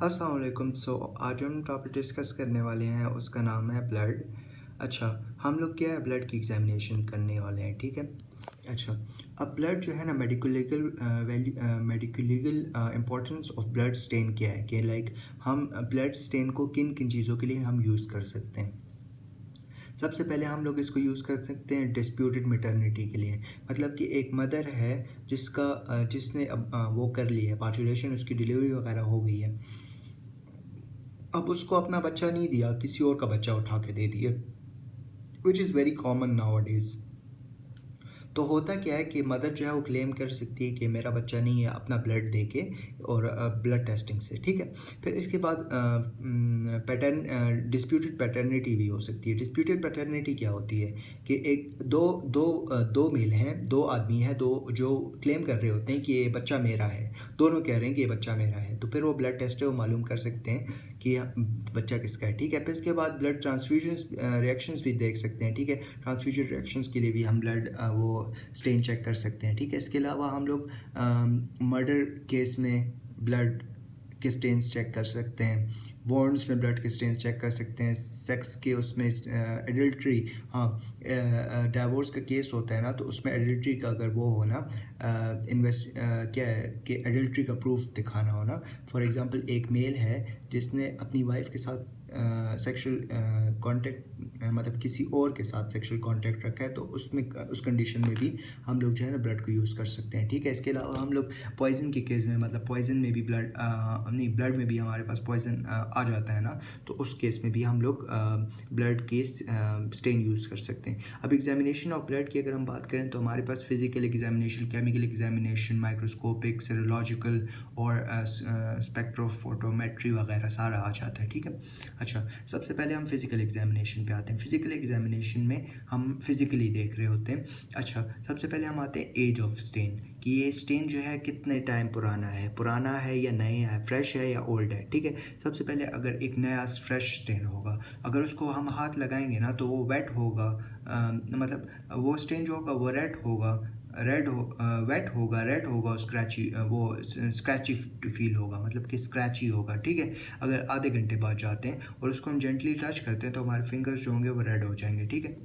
अस्सलाम वालेकुम। आज हम टॉपिक डिस्कस करने वाले हैं, उसका नाम है ब्लड। अच्छा, हम लोग क्या है ब्लड की एग्जामिनेशन करने वाले हैं, ठीक है। अच्छा, अब ब्लड जो है ना medical legal importance of blood stain क्या है कि लाइक हम ब्लड स्टेन को किन किन चीज़ों के लिए हम यूज़ कर सकते हैं। सबसे पहले हम लोग इसको यूज़ कर सकते हैं डिस्प्यूटेड मैटरनिटी के लिए। मतलब कि एक मदर है जिसने अब वो कर ली है पार्चुलेशन, उसकी डिलीवरी वगैरह हो गई है। अब उसको अपना बच्चा नहीं दिया, किसी और का बच्चा उठा के दे दिया, which is very common now days. तो होता क्या है कि मदर जो है वो क्लेम कर सकती है कि मेरा बच्चा नहीं है अपना ब्लड दे के और ब्लड टेस्टिंग से, ठीक है। फिर इसके बाद पैटर्न डिस्प्यूटेड पैटर्निटी भी हो सकती है। डिस्प्यूटेड पैटर्निटी क्या होती है कि एक दो दो दो मेल हैं, दो आदमी हैं, दो जो क्लेम कर रहे होते हैं कि ये बच्चा मेरा है, दोनों कह रहे हैं कि ये बच्चा मेरा है। तो फिर वो ब्लड टेस्ट है वो मालूम कर सकते हैं कि बच्चा किसका है, ठीक है। फिर इसके बाद ब्लड ट्रांसफ्यूजन रिएक्शंस भी देख सकते हैं, ठीक है। ट्रांसफ्यूजन रिएक्शंस के लिए भी हम ब्लड वो स्टेन चेक कर सकते हैं, ठीक है। इसके अलावा हम लोग मर्डर केस में ब्लड के स्टेन्स चेक कर सकते हैं, वार्न्स में ब्लड के स्टेन्स चेक कर सकते हैं, सेक्स के उसमें एडल्ट्री, हाँ, डाइवोर्स का केस होता है ना, तो उसमें एडल्ट्री का अगर वो हो ना, क्या है कि एडल्ट्री का प्रूफ दिखाना हो ना। फॉर एग्जांपल एक मेल है जिसने अपनी वाइफ के साथ सेक्सुअल कांटेक्ट, मतलब किसी और के साथ सेक्सुअल कांटेक्ट रखा है, तो उसमें उस कंडीशन में भी हम लोग जो है ना ब्लड को यूज़ कर सकते हैं, ठीक है। इसके अलावा हम लोग पॉइजन के केस में, मतलब पॉइजन में भी ब्लड नहीं, ब्लड में भी हमारे पास पॉइजन आ जाता है ना, तो उस केस में भी हम लोग ब्लड के स्टेन यूज़ कर सकते हैं। अब एग्जामिनेशन ऑफ ब्लड की अगर हम बात करें तो हमारे पास physical examination, chemical examination, microscopic, serological और स्पेक्ट्रोफोटोमेट्री वगैरह सारा आ जाता है, ठीक है। अच्छा, सबसे पहले हम फिजिकल एग्जामिनेशन पे आते हैं। फिजिकल एग्जामिनेशन में हम फिजिकली देख रहे होते हैं। अच्छा, सबसे पहले हम आते हैं एज ऑफ स्टेन, कि ये स्टेन जो है कितने टाइम पुराना है या नया है, फ्रेश है या ओल्ड है, ठीक है। सबसे पहले अगर एक नया फ्रेश स्टेन होगा, अगर उसको हम हाथ लगाएंगे ना तो वो वेट होगा, मतलब वो स्टेन जो होगा वो वेट होगा, रेड होगा, स्क्रैची, वो स्क्रैची फील होगा, मतलब कि स्क्रैची होगा, ठीक है। अगर आधे घंटे बाद जाते हैं और उसको हम जेंटली टच करते हैं तो हमारे फिंगर्स जो होंगे वो रेड हो जाएंगे, ठीक है।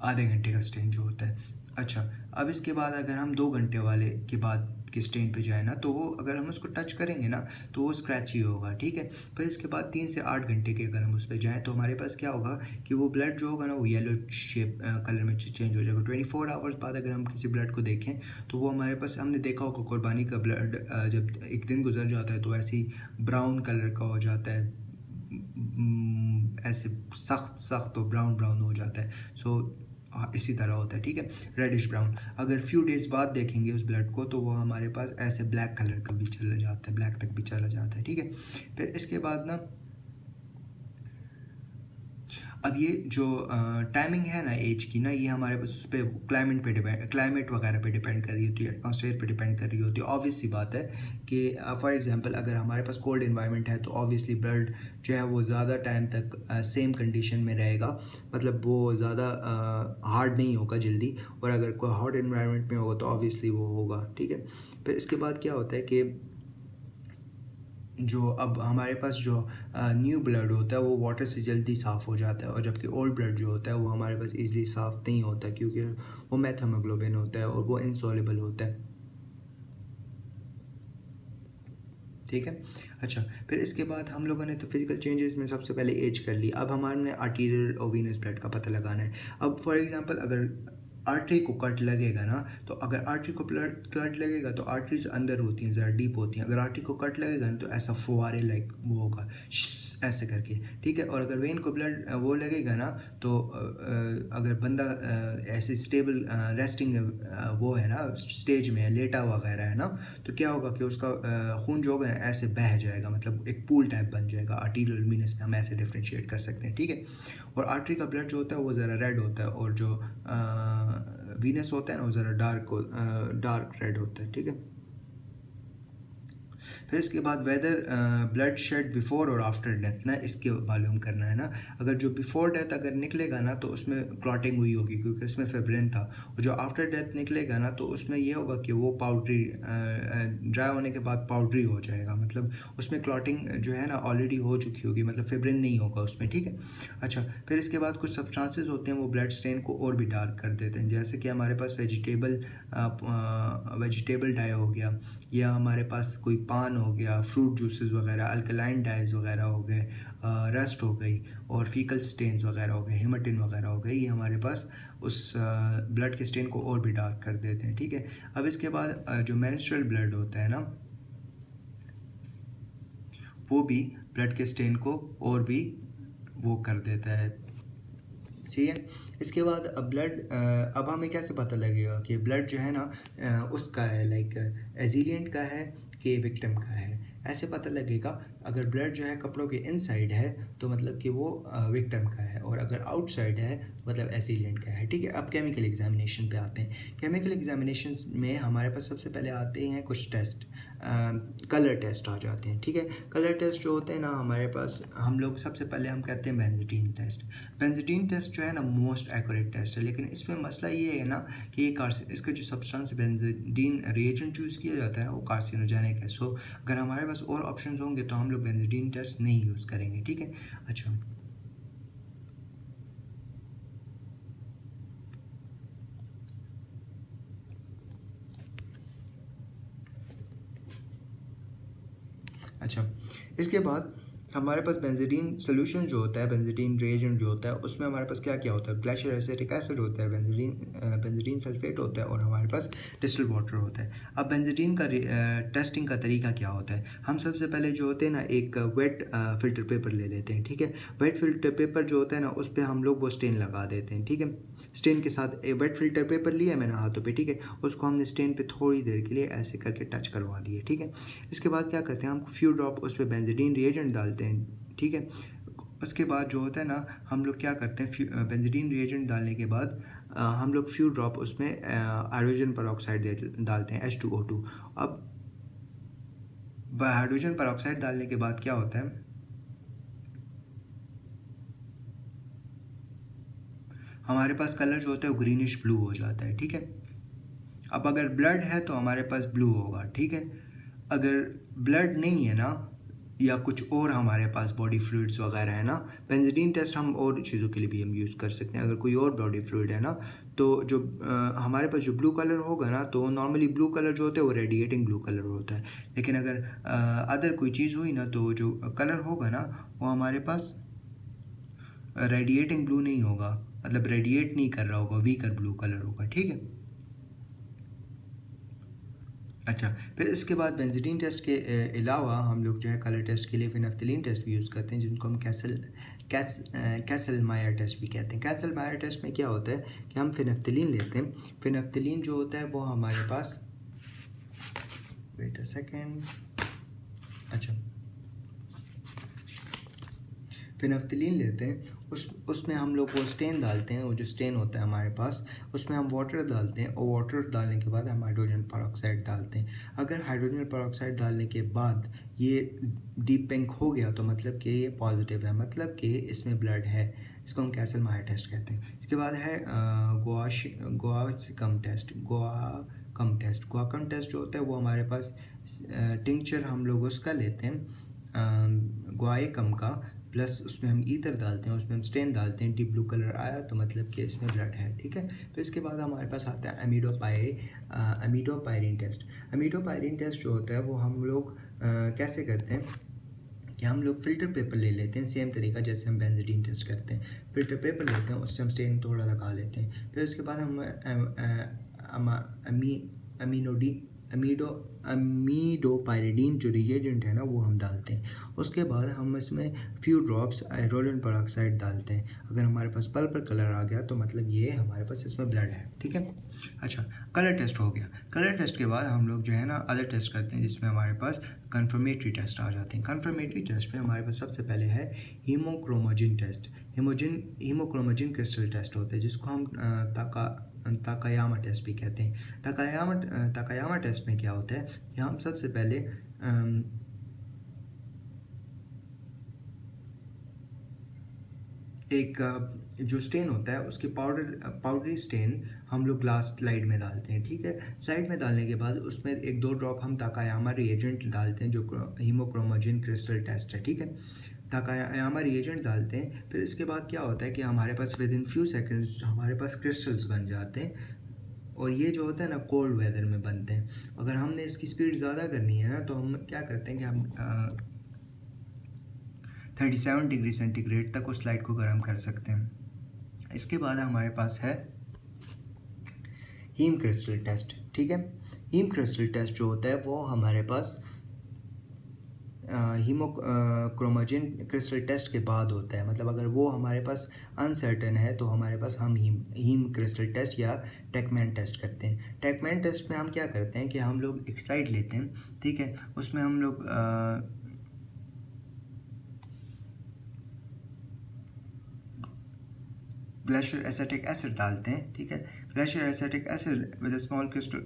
आधे घंटे का स्टेन जो होता है। अच्छा, अब इसके बाद अगर हम 2 घंटे वाले के बाद के स्टेन पे जाए ना, तो वो अगर हम उसको टच करेंगे ना तो वो स्क्रैची होगा, ठीक है। फिर इसके बाद 3 से 8 घंटे के अगर हम उस पर जाएँ तो हमारे पास क्या होगा कि वो ब्लड जो होगा ना वो येलो शेप कलर में चेंज हो जाएगा। 24 आवर्स बाद अगर हम किसी ब्लड को देखें तो वो हमारे पास, हमने देखा होगा कुर्बानी का ब्लड जब एक दिन गुजर जाता है तो ऐसे ही ब्राउन कलर का हो जाता है, ऐसे सख्त सख्त और ब्राउन ब्राउन हो जाता है। सो इसी तरह होता है, ठीक है, रेडिश ब्राउन। अगर फ्यू डेज बाद देखेंगे उस ब्लड को तो वो हमारे पास ऐसे ब्लैक कलर का भी चला जाता है, ब्लैक तक भी चला जाता है, ठीक है। फिर इसके बाद ना, अब ये जो टाइमिंग है ना एज की ना, ये हमारे पास उस पर क्लाइमेट वगैरह पे डिपेंड कर रही होती है, एटमॉस्फेयर पे डिपेंड कर रही होती है। ऑब्वियस सी बात है कि फॉर एग्जांपल अगर हमारे पास कोल्ड इन्वायरमेंट है तो ऑब्वियसली ब्लड जो है वो ज़्यादा टाइम तक सेम कंडीशन में रहेगा, मतलब वो ज़्यादा हार्ड नहीं होगा जल्दी। और अगर कोई हॉट इन्वायरमेंट में होगा तो ऑब्वियसली वो होगा, ठीक है। फिर इसके बाद क्या होता है कि जो अब हमारे पास जो न्यू ब्लड होता है वो वाटर से जल्दी साफ़ हो जाता है, और जबकि ओल्ड ब्लड जो होता है वो हमारे पास इजीली साफ़ नहीं होता, क्योंकि वो मेथ हीमोग्लोबिन होता है और वो इनसॉल्युबल होता है, ठीक है। अच्छा, फिर इसके बाद हम लोगों ने तो फिजिकल चेंजेस में सबसे पहले एज कर ली। अब हमारे आर्टीरियल और वीनस ब्लड का पता लगाना है। अब फॉर एग्जांपल अगर आर्टरी को कट लगेगा ना, तो अगर आर्टरी को ब्लड कट लगेगा तो आर्टरीज अंदर होती हैं, ज़रा डीप होती हैं। अगर आर्टरी को कट लगेगा ना तो ऐसा फुहारे लाइक वो होगा, ऐसे करके, ठीक है। और अगर वेन को ब्लड वो लगेगा ना तो अगर बंदा ऐसे स्टेबल रेस्टिंग वो है ना, स्टेज में है, लेटा वगैरह है ना, तो क्या होगा कि उसका खून जो होगा ऐसे बह जाएगा, मतलब एक पूल टाइप बन जाएगा। आर्टीरियल वीनस में हम ऐसे डिफ्रेंशिएट कर सकते हैं, ठीक है। और आर्टरी का ब्लड जो होता है वो ज़रा रेड होता है, और जो वीनस होता है ना वो ज़रा डार्क रेड होता है, ठीक है। फिर इसके बाद वेदर ब्लड शेड बिफोर और आफ्टर डेथ ना, इसके मालूम करना है ना। अगर जो बिफोर डेथ अगर निकलेगा ना तो उसमें क्लॉटिंग हुई होगी क्योंकि उसमें फेब्रिन था, और जो आफ्टर डेथ निकलेगा ना तो उसमें ये होगा कि वो पाउडरी ड्राई होने के बाद पाउडरी हो जाएगा, मतलब उसमें क्लॉटिंग जो है ना ऑलरेडी हो चुकी होगी, मतलब फेब्रिन नहीं होगा उसमें, ठीक है। अच्छा, फिर इसके बाद कुछ सब्सटेंसेस होते हैं वो ब्लड स्टेन को और भी डार्क कर देते हैं, जैसे कि हमारे पास वेजिटेबल डाई हो गया, या हमारे पास कोई पान हो गया, फ्रूट जूसेस वगैरह, अल्कलाइन डाइज वगैरह हो गए, रस्ट हो गई, और फीकल स्टेन्स वगैरह हो गए, हेमाटिन वगैरह हो गए, ये हमारे पास उस ब्लड के स्टेन को और भी डार्क कर देते हैं, ठीक है। अब इसके बाद जो मेंस्ट्रुअल ब्लड होता है ना, वो भी ब्लड के स्टेन को और भी वो कर देता है, ठीक है। इसके बाद अब हमें कैसे पता लगेगा कि ब्लड जो है ना उसका है, लाइक एजिलियंट का है कि विक्टिम का है। ऐसे पता लगेगा, अगर ब्लड जो है कपड़ों के इनसाइड है तो मतलब कि वो विक्टिम का है, और अगर आउटसाइड है तो मतलब एसिलिएंट का है, ठीक है। अब केमिकल एग्जामिनेशन पे आते हैं। केमिकल एग्जामिनेशन में हमारे पास सबसे पहले आते हैं कुछ टेस्ट, कलर टेस्ट आ जाते हैं, ठीक है। कलर टेस्ट जो होते हैं ना हमारे पास, हम लोग सबसे पहले हम कहते हैं बेंजीन टेस्ट। बेंजीन टेस्ट जो है ना मोस्ट एक्यूरेट टेस्ट है, लेकिन इसमें मसला ये है ना कि ये इसका जो सब्सटेंस बेंजीन रिएजेंट यूज़ किया जाता है वो कार्सिनोजेनिक है। सो अगर हमारे पास और ऑप्शंस होंगे तो हम लोग बेंजीन टेस्ट नहीं यूज़ करेंगे, ठीक है। अच्छा, अच्छा, इसके बाद हमारे पास बेंजीन सोल्यूशन जो होता है, बेंजीन रिएजेंट जो होता है, उसमें हमारे पास क्या क्या होता है, ग्लेशियर एसिटिक एसिड होता है, बेंजीन सल्फेट होता है, और हमारे पास डिस्टिल्ड वाटर होता है। अब बेंजीन का टेस्टिंग का तरीका क्या होता है, हम सबसे पहले जो होते हैं ना एक वेट फिल्टर पेपर ले लेते हैं, ठीक है। वेट फिल्टर पेपर जो होता है ना उस पर हम लोग वो स्टेन लगा देते हैं, ठीक है। स्टेन के साथ वेट फिल्टर पेपर लिया मैंने हाथों पे, ठीक है, उसको हमने स्टेन पे थोड़ी देर के लिए ऐसे करके टच करवा दिए, ठीक है। इसके बाद क्या करते हैं, हम फ्यू ड्रॉप उस पर बेंजीन रिएजेंट डालते हैं, ठीक है। उसके बाद जो होता है ना हम लोग क्या करते हैं, बेंजीन रिएजेंट डालने के बाद हम लोग फ्यू ड्रॉप उसमें हाइड्रोजन पेरोक्साइड डालते हैं, H2O2। अब हाइड्रोजन पेरोक्साइड डालने के बाद क्या होता है, हमारे पास कलर जो होता है वो ग्रीनिश ब्लू हो जाता है, ठीक है। अब अगर ब्लड है तो हमारे पास ब्लू होगा, ठीक है। अगर ब्लड नहीं है ना, या कुछ और हमारे पास बॉडी फ्लूइड्स वगैरह है ना, बेंजीन टेस्ट हम और चीज़ों के लिए भी हम यूज़ कर सकते हैं। अगर कोई और बॉडी फ्लूइड है ना तो जो हमारे पास जो ब्लू कलर होगा ना, तो नॉर्मली ब्लू कलर जो होता है वो रेडिएटिंग ब्लू कलर होता है, लेकिन अगर अदर कोई चीज़ हुई ना तो जो कलर होगा ना वो हमारे पास रेडिएटिंग ब्लू नहीं होगा, मतलब रेडिएट नहीं कर रहा होगा, वीकर ब्लू कलर होगा, ठीक है। अच्छा, फिर इसके बाद बेंजीन टेस्ट के अलावा हम लोग जो है कलर टेस्ट के लिए फिनाफ्थलीन टेस्ट भी यूज़ करते हैं, जिनको हम कैसल मायर टेस्ट भी कहते हैं। कैसल मायर टेस्ट में क्या होता है कि हम फिनाफ्थलीन लेते हैं। फिनाफ्थलीन जो होता है वो हमारे पास, वेट अ सेकेंड, अच्छा, फिनाफ्थलीन लेते हैं, उसमें हम लोग वो स्टेन डालते हैं, वो जो स्टेन होता है हमारे पास उसमें हम वाटर डालते हैं, और वाटर डालने के बाद हम हाइड्रोजन पेरोक्साइड डालते हैं। अगर हाइड्रोजन पेरोक्साइड डालने के बाद ये डीप पिंक हो गया तो मतलब कि ये पॉजिटिव है, मतलब कि इसमें ब्लड है। इसको हम कैसल मायर टेस्ट कहते हैं। इसके बाद है गुआकम टेस्ट जो होता है वो हमारे पास टिंचर हम लोग उसका लेते हैं गुआकम का, प्लस उसमें हम ईथर डालते हैं, उसमें हम स्टेन डालते हैं, डीप ब्लू कलर आया तो मतलब कि इसमें ब्लड है, ठीक है। तो इसके बाद हमारे पास आता है अमीडोपायरिन टेस्ट। अमीडोपायरिन टेस्ट जो होता है वो हम लोग कैसे करते हैं कि हम लोग फ़िल्टर पेपर ले लेते हैं, सेम तरीका जैसे हम बेंजीन टेस्ट करते हैं। फ़िल्टर पेपर लेते हैं, उससे हम स्टेन थोड़ा लगा लेते हैं, फिर उसके बाद हम अमीडोपायरिडीन जो रिएजेंट है ना वो हम डालते हैं। उसके बाद हम इसमें फ्यू ड्रॉप्स हाइड्रोजन पेरोक्साइड डालते हैं। अगर हमारे पास पर्पल कलर आ गया तो मतलब ये हमारे पास इसमें ब्लड है, ठीक है। अच्छा, कलर टेस्ट हो गया। कलर टेस्ट के बाद हम लोग जो है ना अदर टेस्ट करते हैं, जिसमें हमारे पास कन्फर्मेटरी टेस्ट आ जाते हैं। कन्फर्मेटरी टेस्ट में हमारे पास सबसे पहले है हीमोक्रोमोजिन टेस्ट। हीमोक्रोमोजिन क्रिस्टल टेस्ट होता है, जिसको हम ताकायामा टेस्ट भी कहते हैं। ताकायामा टेस्ट में क्या होता है कि हम सबसे पहले एक जो स्टेन होता है उसके पाउडरी स्टेन हम लोग ग्लास स्लाइड में डालते हैं, ठीक है। स्लाइड में डालने के बाद उसमें 1-2 ड्रॉप हम ताकायामा रिएजेंट डालते हैं, जो हीमोक्रोमोजेन क्रिस्टल टेस्ट है, ठीक है। ताकायामा रिएजेंट डालते हैं, फिर इसके बाद क्या होता है कि हमारे पास विद इन फ्यू सेकेंड्स हमारे पास क्रिस्टल्स बन जाते हैं, और ये जो होता है ना कोल्ड वेदर में बनते हैं। अगर हमने इसकी स्पीड ज़्यादा करनी है ना, तो हम क्या करते हैं कि हम 37 डिग्री सेंटीग्रेड तक उस लाइट को गर्म कर सकते हैं। इसके बाद हमारे पास है हीम क्रिस्टल टेस्ट, ठीक है। हीम क्रिस्टल टेस्ट जो होता है वो हमारे पास हीमोक्रोमोजेन क्रिस्टल टेस्ट के बाद होता है। मतलब अगर वो हमारे पास अनसर्टन है तो हमारे पास हम हीम क्रिस्टल टेस्ट या टेकमैन टेस्ट करते हैं। टेकमैन टेस्ट में हम क्या करते हैं कि हम लोग एक स्लाइड लेते हैं, ठीक है। उसमें हम लोग ग्लेशियर एसिटिक एसिड डालते हैं, ठीक है। Glacier acetic acid with a small crystal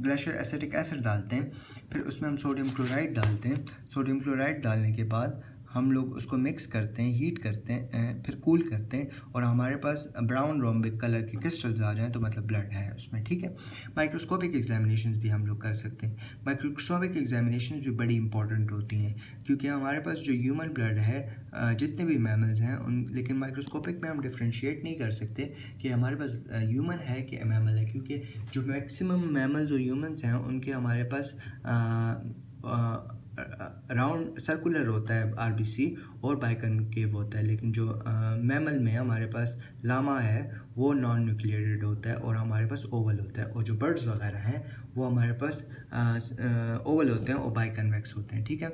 glacier acetic acid डालते हैं, फिर उसमें हम सोडियम क्लोराइड डालते हैं। सोडियम क्लोराइड डालने के बाद हम लोग उसको मिक्स करते हैं, हीट करते हैं, फिर कूल करते हैं, और हमारे पास ब्राउन रोम्बिक कलर के क्रिस्टल्स आ जाएँ तो मतलब ब्लड है उसमें, ठीक है। माइक्रोस्कोपिक एग्जामिनेशंस भी हम लोग कर सकते हैं। माइक्रोस्कोपिक एग्जामिनेशन भी बड़ी इंपॉर्टेंट होती हैं, क्योंकि हमारे पास जो ह्यूमन ब्लड है, जितने भी मैमल्स हैं उन, लेकिन माइक्रोस्कोपिक में हम डिफ्रेंशिएट नहीं कर सकते कि हमारे पास ह्यूमन है कि मैमल है, क्योंकि जो मैक्सिमम मैमल्स और ह्यूमंस हैं उनके हमारे पास राउंड सर्कुलर होता है आरबीसी और बाइकनकेव होता है, लेकिन जो मैमल में हमारे पास लामा है वो नॉन न्यूक्लिएटेड होता है और हमारे पास ओवल होता है, और जो बर्ड्स वगैरह हैं वो हमारे पास ओवल होते हैं और बाइकन्वेक्स होते हैं, ठीक है।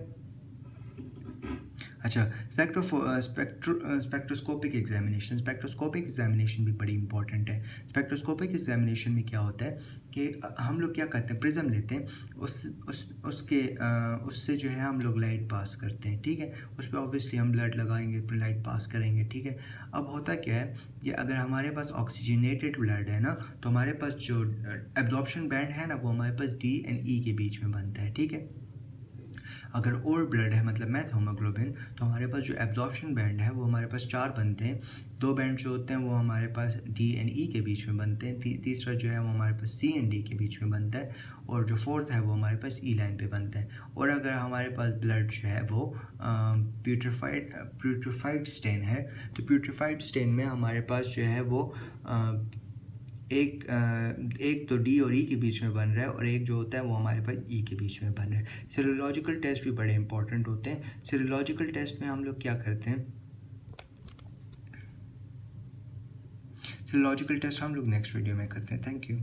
अच्छा, स्पेक्ट्रोस्कोपिक एग्जामिनेशन भी बड़ी इंपॉर्टेंट है। स्पेक्ट्रोस्कोपिक एग्जामिनेशन में क्या होता है कि हम लोग क्या करते हैं, प्रिज्म लेते हैं, उससे जो है हम लोग लाइट पास करते हैं, ठीक है। उस पर ऑब्वियसली हम ब्लड लगाएंगे, फिर लाइट पास करेंगे, ठीक है। अब होता क्या है कि अगर हमारे पास ऑक्सीजनेटेड ब्लड है ना, तो हमारे पास जो एब्जॉर्प्शन बैंड है ना वो हमारे पास D and E के बीच में बनता है, ठीक है। अगर ओल्ड ब्लड है मतलब मैथ होमोग्लोबिन, तो हमारे पास जो एब्जॉर्प्शन बैंड है वो हमारे पास 4 बनते हैं। 2 बैंड जो होते हैं वो हमारे पास D and E के बीच में बनते हैं, तीसरा जो है वो हमारे पास C and D के बीच में बनता है, और जो फोर्थ है वो हमारे पास E लाइन पे बनता है। और अगर हमारे पास ब्लड जो है वो प्यूट्रिफाइड स्टेन है, तो प्यूट्रिफाइड स्टेन में हमारे पास जो है वो एक तो D और E के बीच में बन रहा है, और एक जो होता है वो हमारे पास E के बीच में बन रहा है। सीरोलॉजिकल टेस्ट भी बड़े इंपॉर्टेंट होते हैं। सीरोलॉजिकल टेस्ट में हम लोग क्या करते हैं, सीरोलॉजिकल टेस्ट हम लोग नेक्स्ट वीडियो में करते हैं। Thank you.